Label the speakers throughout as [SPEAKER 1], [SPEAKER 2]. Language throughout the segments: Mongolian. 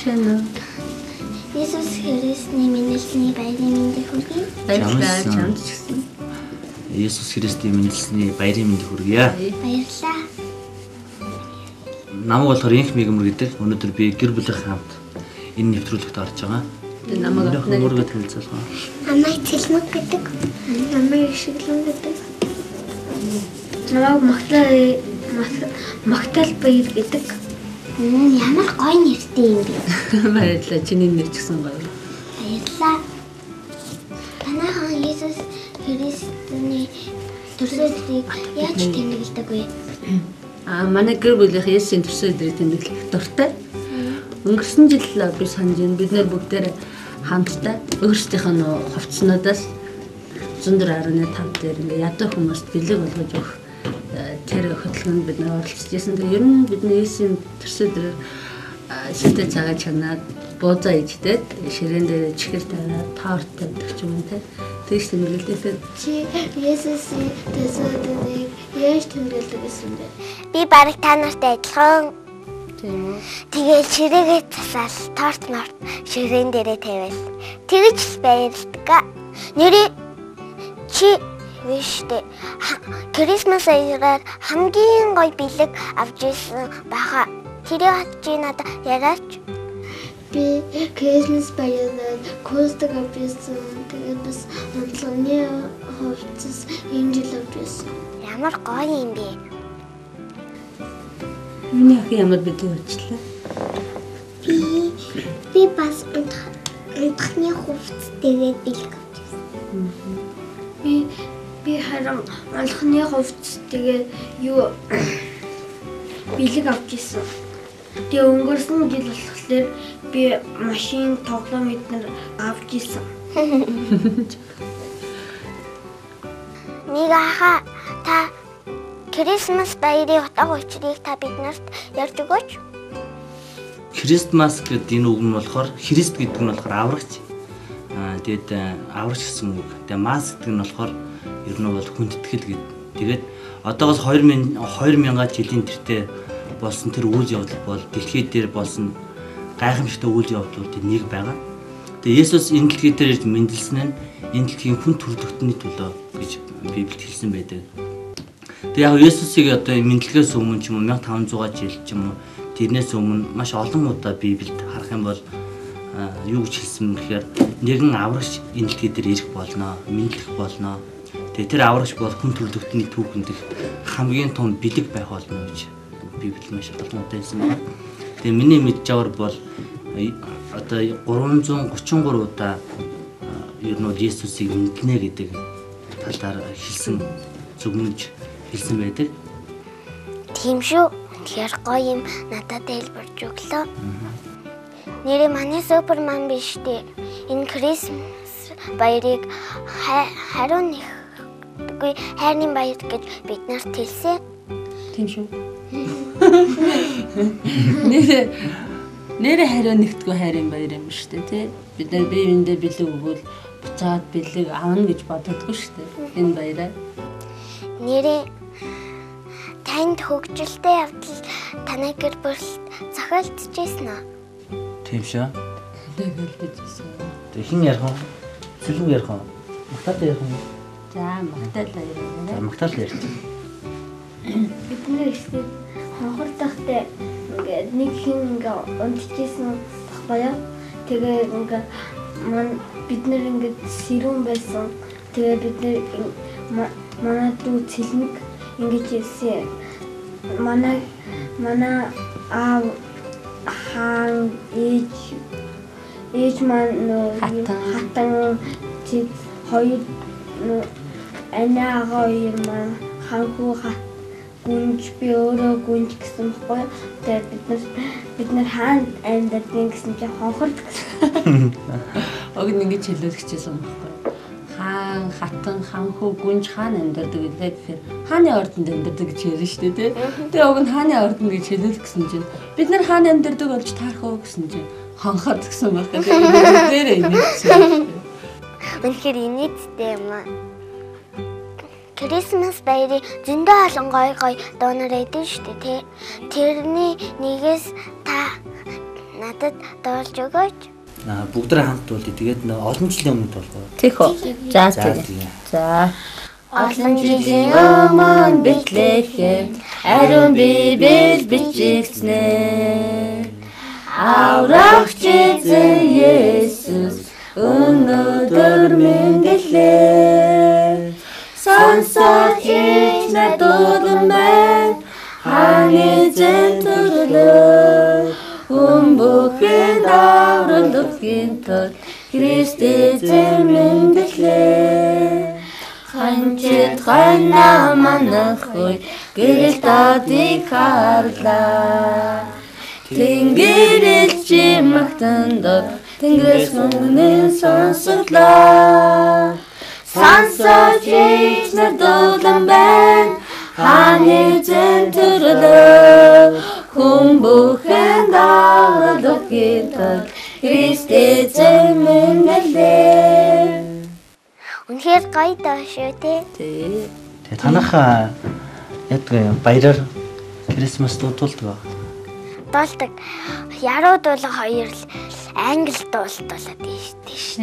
[SPEAKER 1] байна уу?
[SPEAKER 2] Иесус Христосны мэндэлсний баярын мэндийг хүргэе.
[SPEAKER 1] Баярлалаа чамд ч гэсэн.
[SPEAKER 3] Иесус Христосийн мэндэлсний баярын мэндийг хүргье.
[SPEAKER 2] Баярлалаа.
[SPEAKER 3] Намайг болохоор Инх Мегмөр гэдэг. Өнөөдөр би гэр бүлийнхээ хамт энэ нэвтрүүлэгт орж байгаа.
[SPEAKER 1] Тэгээ намайг
[SPEAKER 3] өөргөө танилцуулгаа.
[SPEAKER 2] Намайг Цэлмэг гэдэг. Намайг Шиглэн гэдэг. Намайг Магтаал Баяр гэдэг. Ямар гоё нэртэй юм бэ?
[SPEAKER 1] баярлалаа. Чиний нэр ч гэсэн гоё.
[SPEAKER 2] Баярлалаа. Танайхан Иесус Христосны төрсөөлтийг яаж тэмдэглэдэг вэ?
[SPEAKER 1] Манай гэр бүлийнх Есүсийн төрсөн өдрийг тэмдэглэх дуртай. Өнгөрсөн жил би санаж байна. Бид нэр бүгдээр хамтдаа өөрсдийнх нь хувцснуудаас 104.5 дээр ингээ ядуу хүмүүст бэлэг болгож өгөх тэр хөтөлбөрөнд бид нэр оролцож байсан. Тэгээ ер нь бидний Есүсийн төрсөн өдрөөр шилдэг цагаан чанаад буузаа иждээд ширээн дээр чихэр тавиад торт тавьдаг ч юм уу те. Тэгж тэмдэглэдэг.
[SPEAKER 2] Чи Иесусийн төрсөн өдрийг яаж тэмдэглэдэг гэсэн бэ? Би бараг та нартай адилхан.
[SPEAKER 1] Тийм үү?
[SPEAKER 2] Тэгээд ширээгээ засаал торт норт ширээн дээрээ тавиал. Тэгж л баярлдаг. Нэрээ чи виштэй Крисмас аягаар хамгийн гоё бэлэг авч ирсэн баха. Тэрийг хатж надад яраач. Би Крисмас баяраар костыг авч ирсэн. Тэгээд бас онцлогны хувцас энэ жил авч ирсэн. Ямар гоё юм бэ?
[SPEAKER 1] Миний ах ямар бэлэг авчлаа?
[SPEAKER 2] Би бас унтахны хувцас тэгээд бэлэг авч ирсэн. Би харин алхны хувцас тэгээд юу бэлэг авч ирсэн. Тэгээ өнгөрсөн жил болохоор би машин тоглоом эднэр авч ирсэн. Нигааха та Крисмас баярын утга учирыг та биднэрт ярьж өгөөч.
[SPEAKER 3] Христмас гэдэг энэ үг нь болохоор Христ гэдэг нь болохоор аврагч. Тэгээд аврагч гэсэн үг. Тэгээд мас гэдэг нь болохоор ер нь бол хүндэтгэл гэдэг. Тэгээд одоогоос 2000 жилийн тэртээ болсон тэр үйл явдал бол дэлхий дээр болсон гайхамшигтай үйл явдлуудын нэг байгаа. Тэгээд Есүс энэ дэлхий дээр ирж мэндэлсэн нь энэ дэлхийн хүн төрөлхтөний төлөө гэж Библиэд хэлсэн байдаг. Тэгээд яг Есүсийг одоо мэндэлгээс өмнө ч юм уу 1500 жил ч юм уу тэрнээс өмнө маш олон удаа Библиэд харах юм бол юу гэж хэлсэн бэхээр нэгэн аврагч энэ дэлхий дээр ирэх болно, мэндэлэх болно. Тэгээд тэр аврагч бол хүн төрөлхтөний түүхэнд хамгийн том бэлэг байх болно гэж Библиэд маш олон удаа хэлсэн байна. Тэгээд миний мэдж аваар бол одоо 333 удаа ер нь Есүсийг мэдлэнэ гэдэг талаар хэлсэн зөвмөж хэлсэн байдаг. Тийм шүү. Тэр гоё юм надад хэлбэрж өглөө. Нэрээ манай Суперман биш дээ. Энэ Крисмас баярыг хариун нэггүй хайрны баяр гэж бид нарт хэлсэн.
[SPEAKER 1] Тийм шүү. Нэрээ хариу нэгтгүй хайрын баяр юм шүү дээ тий. Бид нар биеиндээ бэлэг өгвөл буцаад бэлэг авна гэж боддоггүй шүү дээ. Энэ баяраа.
[SPEAKER 2] Нэрээ танд хөгжилтэй явдал танай гэр бүлд зохиолдчихсэн уу?
[SPEAKER 3] Тийм шүү.
[SPEAKER 1] Тэгэлдэжсэн.
[SPEAKER 3] Тэг хин ярих уу? Цэлэн ярих уу? Магтаал ярих уу?
[SPEAKER 1] За магтаал ярих.
[SPEAKER 3] За магтаал ярих.
[SPEAKER 2] Бидний ихтэй хонхордохтой ингээд нэг хин ингээ унтчихсэн багтаяа. Тэгээ ингээ бид нэр ингээд сэрүүн байсан. Тэгээ бид нэр манай дүү Цэлмэг ингэж хэлсэн. Манай аав хаан ээж маань хатан чи хоёр анаагаа хоёр маань ханхуу гүнж би өөрөө гүнж гэсэн баггүй. Тэгээд бид нар хаан амьдардаг гэсэн чи хонхорд гэсэн.
[SPEAKER 1] Ог ингэж хэлүүлчихсэн баггүй. Хаан хатан ханхуу гүнж хаан амьдардаг гэдэг. Хааны ордонд амьдардаг гэж ярьж штэ тий. Тэгээ уг нь хааны ордонд гэж хэлүүлэх гэсэн чинь бид нар хаан амьдардаг болж таарах уу гэсэн чинь хонхоод гэсэн баг. Тэрээ инээдсэн.
[SPEAKER 2] Үнэхээр инээдтэй юм аа. Крисмас баярын зөндөө олон гоё дуунаар эдэн штэ тий. Тэрний нэгээс та надад дуулж өгөөч.
[SPEAKER 3] Бүгдээ хамт дуулъя. Тэгээд олон жилийн өмнө дуулах.
[SPEAKER 1] Тийх үү. За тэгээ. За. Олон жилийн өмнө Бэтлехэм ариун Библи бичигдснэ. Аврагч эзэн Есүс өнөөдөр мэндэлээ. Сонсоод хийж надуулан байна. Хаан эзэн төрлөө. Бүхэн авралын тул Христ эзэн мэндэлээ. Ханчид хана манахой гэрэл дадыг харлаа. Тэнгэрэл чи магтандор тэнгэрээс мөнгөн сонсоглоо. Сонсож хийж надуулан байна. Хаан эзэн төрлөө. Хүн бүхэн авралын тул Христ эзэн мэндэлээ.
[SPEAKER 2] Үнэхээр гоё даа шүү те.
[SPEAKER 3] Тэгээ танах ядгаа баяраар Крисмас дуулдаг.
[SPEAKER 2] Дуулдаг. Яруу дуулан хоёр л англи дуулаад тийш.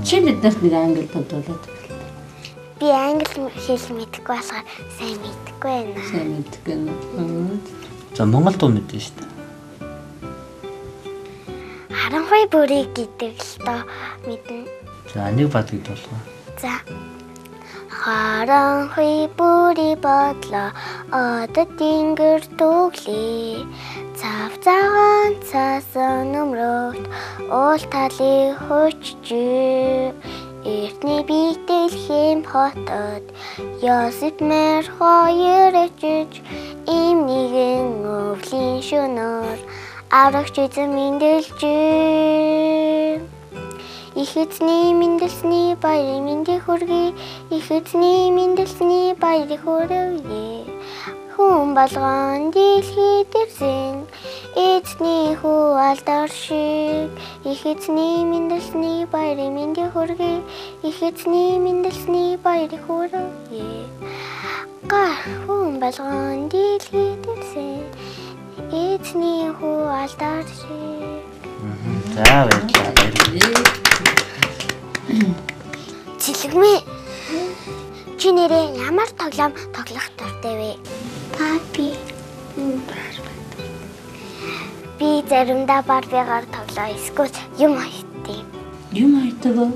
[SPEAKER 1] Чи биднэрт нэг англи дуулаад.
[SPEAKER 2] Би англи хэл мэдэхгүй болохоор сайн мэдэхгүй байна.
[SPEAKER 1] Сайн мэдгүй нэ.
[SPEAKER 3] За Монгол дуу мэдэн шүү дээ.
[SPEAKER 2] Харанхуй бүрийг гэдэг л доо мэднэ.
[SPEAKER 3] За нэг бадгийг дуулах.
[SPEAKER 2] За. Харанхуй бүрий бодлоо одод дингэр түглээ. Цав цагаан цаасан өмрөөлт уул талыг хүчжээ. Эртний бийтэл хэм хотод Йосеф мэр хоёр ичиж им нэгэн өвлийн шөнөөр аврагч эзэн мэндэлжээ. Их эзний мэндэлсний баяр мэндийг хүргэе. Их эзний мэндэлсний баярыг хүргэе. Хүн болгон дэлхийд ирсэн эзний хүү алдар шиг. Их эзний мэндэлсний баярыг мэндийг хүргэе. Их эзний мэндэлсний баярыг хүргэе. Хүн болгон дэлхийд ирсэн эзний хүү алдар шиг.
[SPEAKER 3] За баярлалаа.
[SPEAKER 2] Цэлгмээ. Чи нэрээ ямар тоглоом тоглох дуртай вэ? Папи. Би заримдаа Барбигаар тоглоо. Эсвэл юм хайдаг.
[SPEAKER 1] Юм хайдаг уу?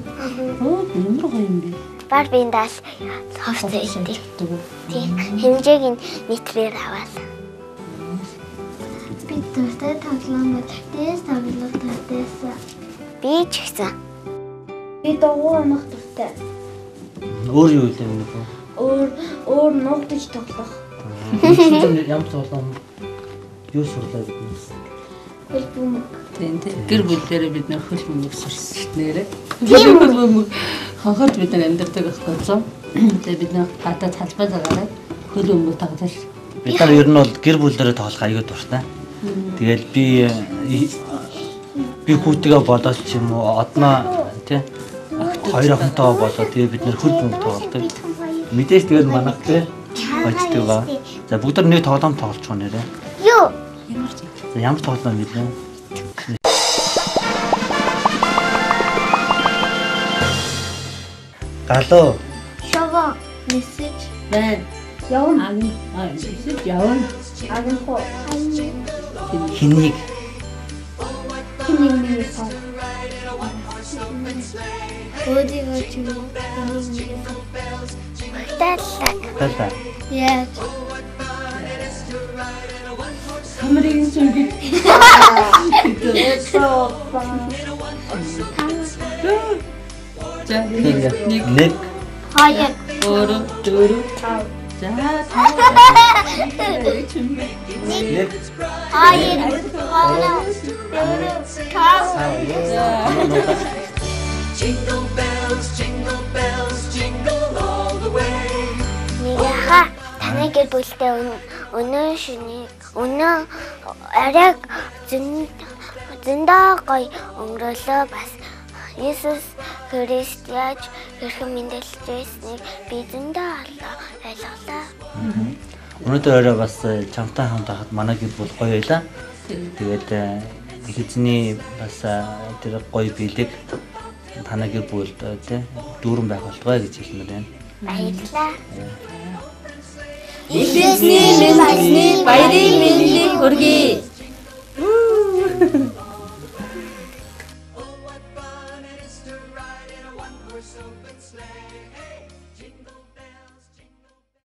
[SPEAKER 1] Ямар гоё юм бэ?
[SPEAKER 2] Барбиндаа л ховцоо идэх. Тийм. Хэмжээг нь метрээр аваад.
[SPEAKER 4] Би дуртай тоглоомод дэс тоглох дуртайсаа.
[SPEAKER 2] Би ч гэсэн.
[SPEAKER 4] Би дагуу амах дуртай.
[SPEAKER 3] Өөр юу вэ нэг үү?
[SPEAKER 4] Өөр нуугдаж тоглох.
[SPEAKER 3] Ямар тоглоом юу сурлаа биднээс?
[SPEAKER 4] Хөл бөмбөг.
[SPEAKER 1] Тийм. Гэр бүлээрээ бид нэр хөл бөмбөг сурсан шүү дээ. Тийм хөл бөмбөг хонхорт бид нар амьдардаг байхгүй. Тэгээ бид нэр гадаад талбай цагаараа хөл бөмбөг тоглол.
[SPEAKER 3] Бид нар ер нь бол гэр бүлээрээ тоглох аягүй дуртай. Тэгэл би хүүтэйгээ болоод ч юм уу одноо тий хоёр охинтойгоо болоод тэгээ бид нэр хөл бөмбөг тоглодог. Мэдээж тэгэл манайх тий очдөг ба. За бүгд нэг тоглоом тоглочих нэрээ.
[SPEAKER 2] Юу?
[SPEAKER 3] За ямар тоглоом хэлээ? Галуу.
[SPEAKER 4] Шого. Мессеж.
[SPEAKER 1] Байна.
[SPEAKER 4] Явна.
[SPEAKER 1] Мессеж явна.
[SPEAKER 4] Агенхоо.
[SPEAKER 3] Хэнийг
[SPEAKER 4] Хинний сар. Өдийгөө ч юм уу.
[SPEAKER 2] Таллаг.
[SPEAKER 3] талаа.
[SPEAKER 4] Яаж?
[SPEAKER 1] Хамрын сүнги. За нэг
[SPEAKER 4] Хоёр.
[SPEAKER 1] өөр дөрөв. За
[SPEAKER 3] Нэг
[SPEAKER 4] Хоёр. Гурав. Таван.
[SPEAKER 5] Jingle bells, jingle all the way.
[SPEAKER 2] Нэгэха танай гэр бүлтэй өнөө арайг зөндөө гоё өнгөрөөлөө бас Есүс Христ яаж хэрхэн мэндэлж байсныг би зөндөө ойлголоо.
[SPEAKER 3] өнөөдөр орой бас чамтай хамт хахад манай гэр бүл гоё байлаа. Тэгээд их эзний бас тэр гоё бэлэг танай гэр бүлд тий дүүрэн байх болтугай гэж хэлмээр байна.
[SPEAKER 2] Баярлалаа.
[SPEAKER 1] Их эзний мэндийг баярын мэндийг хүргэе.